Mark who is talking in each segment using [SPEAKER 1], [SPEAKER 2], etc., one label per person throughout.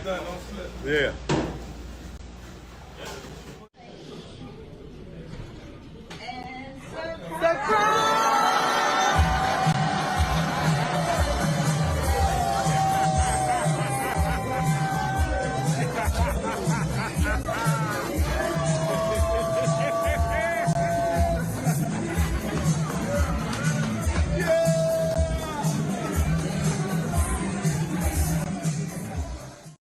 [SPEAKER 1] Yeah.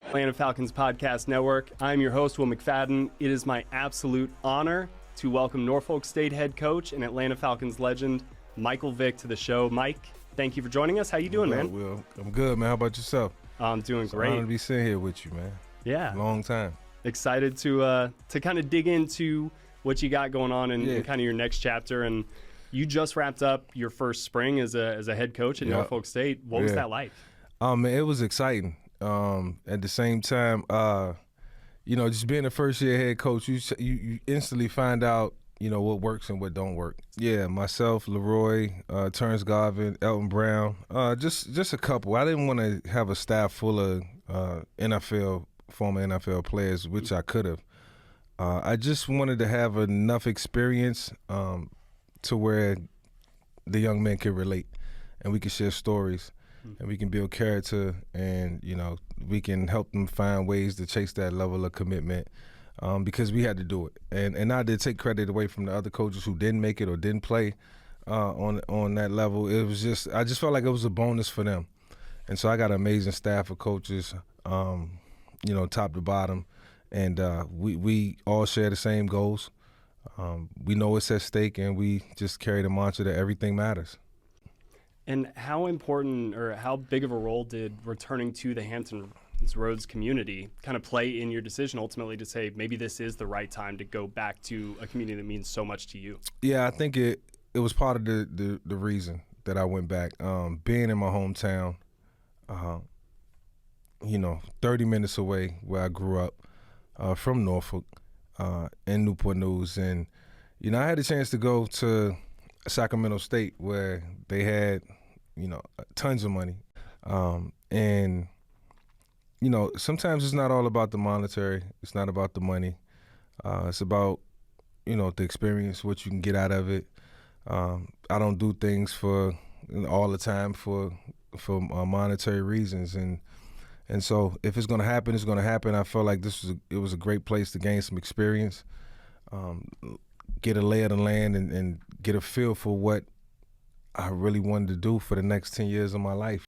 [SPEAKER 2] Atlanta Falcons Podcast Network. I'm your host, Will McFadden. It is my absolute honor to welcome Norfolk State head coach and Atlanta Falcons legend, Michael Vick, to the show. Mike, thank you for joining us. How you doing, man?
[SPEAKER 3] Will, I'm good, man. How about yourself?
[SPEAKER 2] I'm doing great.
[SPEAKER 3] It's an honor to be sitting here with you, man.
[SPEAKER 2] Yeah.
[SPEAKER 3] Long time.
[SPEAKER 2] Excited to kind of dig into what you got going on in kind of your next chapter. And you just wrapped up your first spring as a head coach at Norfolk State. What was that like?
[SPEAKER 3] Man, it was exciting. At the same time, just being a first-year head coach, you instantly find out, what works and what don't work. Yeah, myself, Leroy, Terrence Garvin, Elton Brown, just a couple. I didn't want to have a staff full of former NFL players, which I could have. I just wanted to have enough experience to where the young men could relate and we could share stories. And we can build character, and we can help them find ways to chase that level of commitment, because we had to do it. And I did take credit away from the other coaches who didn't make it or didn't play on that level. It was I just felt like it was a bonus for them. And so I got an amazing staff of coaches, top to bottom, and we all share the same goals. We know what's at stake, and we just carry the mantra that everything matters.
[SPEAKER 2] And how important or how big of a role did returning to the Hampton Roads community kind of play in your decision ultimately to say maybe this is the right time to go back to a community that means so much to you?
[SPEAKER 3] Yeah, I think it was part of the reason that I went back. Being in my hometown, 30 minutes away where I grew up, from Norfolk, in Newport News. And, I had a chance to go to Sacramento State where they had, tons of money. And sometimes it's not all about the monetary. It's not about the money. It's about, the experience, what you can get out of it. I don't do things for all the time for monetary reasons. And so if it's going to happen, it's going to happen. I felt like it was a great place to gain some experience, get a lay of the land, and get a feel for what I really wanted to do for the next 10 years of my life.